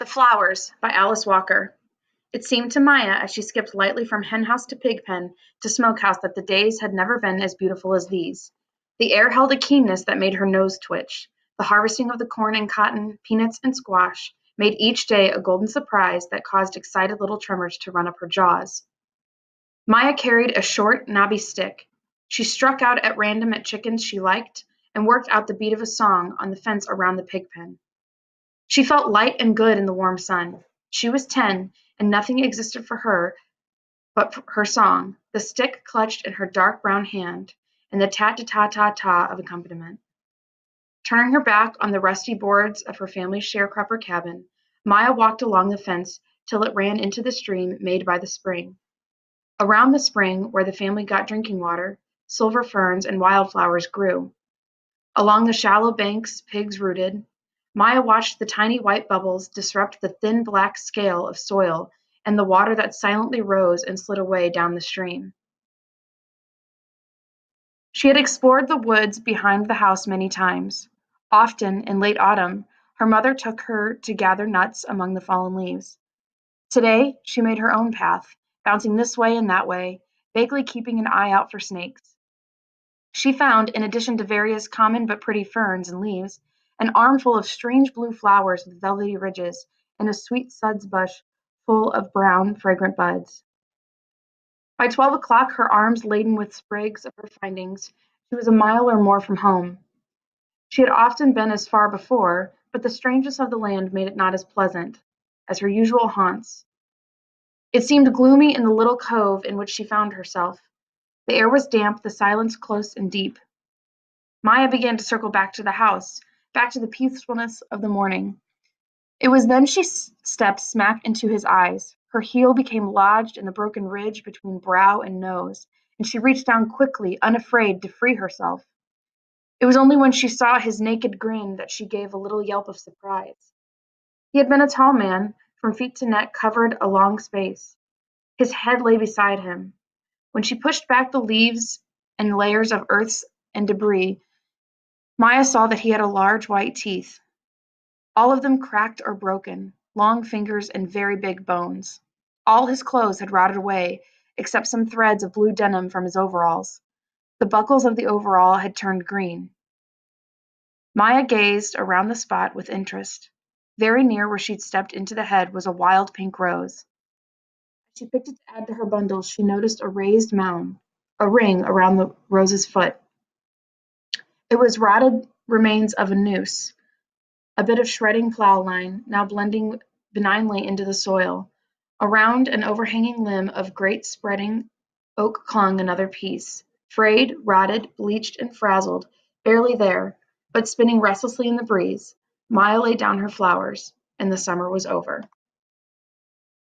The Flowers by Alice Walker. It seemed to Maya, as she skipped lightly from henhouse to pig pen to smokehouse, that the days had never been as beautiful as these. The air held a keenness that made her nose twitch. The harvesting of the corn and cotton, peanuts and squash, made each day a golden surprise that caused excited little tremors to run up her jaws. Maya carried a short, knobby stick. She struck out at random at chickens she liked and worked out the beat of a song on the fence around the pig pen. She felt light and good in the warm sun. She was 10, and nothing existed for her but her song, the stick clutched in her dark brown hand, and the tat-ta-ta-ta-ta of accompaniment. Turning her back on the rusty boards of her family's sharecropper cabin, Maya walked along the fence till it ran into the stream made by the spring. Around the spring, where the family got drinking water, silver ferns and wildflowers grew. Along the shallow banks pigs rooted. Maya watched the tiny white bubbles disrupt the thin black scale of soil and the water that silently rose and slid away down the stream. She had explored the woods behind the house many times. Often, in late autumn, her mother took her to gather nuts among the fallen leaves. Today, she made her own path, bouncing this way and that way, vaguely keeping an eye out for snakes. She found, in addition to various common but pretty ferns and leaves, an armful of strange blue flowers with velvety ridges, and a sweet suds bush full of brown, fragrant buds. By 12 o'clock, her arms laden with sprigs of her findings, she was a mile or more from home. She had often been as far before, but the strangeness of the land made it not as pleasant as her usual haunts. It seemed gloomy in the little cove in which she found herself. The air was damp, the silence close and deep. Maya began to circle back to the house, back to the peacefulness of the morning. It was then she stepped smack into his eyes. Her heel became lodged in the broken ridge between brow and nose, and she reached down quickly, unafraid, to free herself. It was only when she saw his naked grin that she gave a little yelp of surprise. He had been a tall man, from feet to neck covered a long space. His head lay beside him. When she pushed back the leaves and layers of earths and debris, Maya saw that he had large white teeth, all of them cracked or broken, long fingers and very big bones. All his clothes had rotted away, except some threads of blue denim from his overalls. The buckles of the overall had turned green. Maya gazed around the spot with interest. Very near where she'd stepped into the head was a wild pink rose. As she picked it to add to her bundle, she noticed a raised mound, a ring around the rose's foot. It was rotted remains of a noose, a bit of shredding plow line, now blending benignly into the soil. Around an overhanging limb of great spreading oak clung another piece, frayed, rotted, bleached, and frazzled, barely there, but spinning restlessly in the breeze. Maya laid down her flowers, and the summer was over.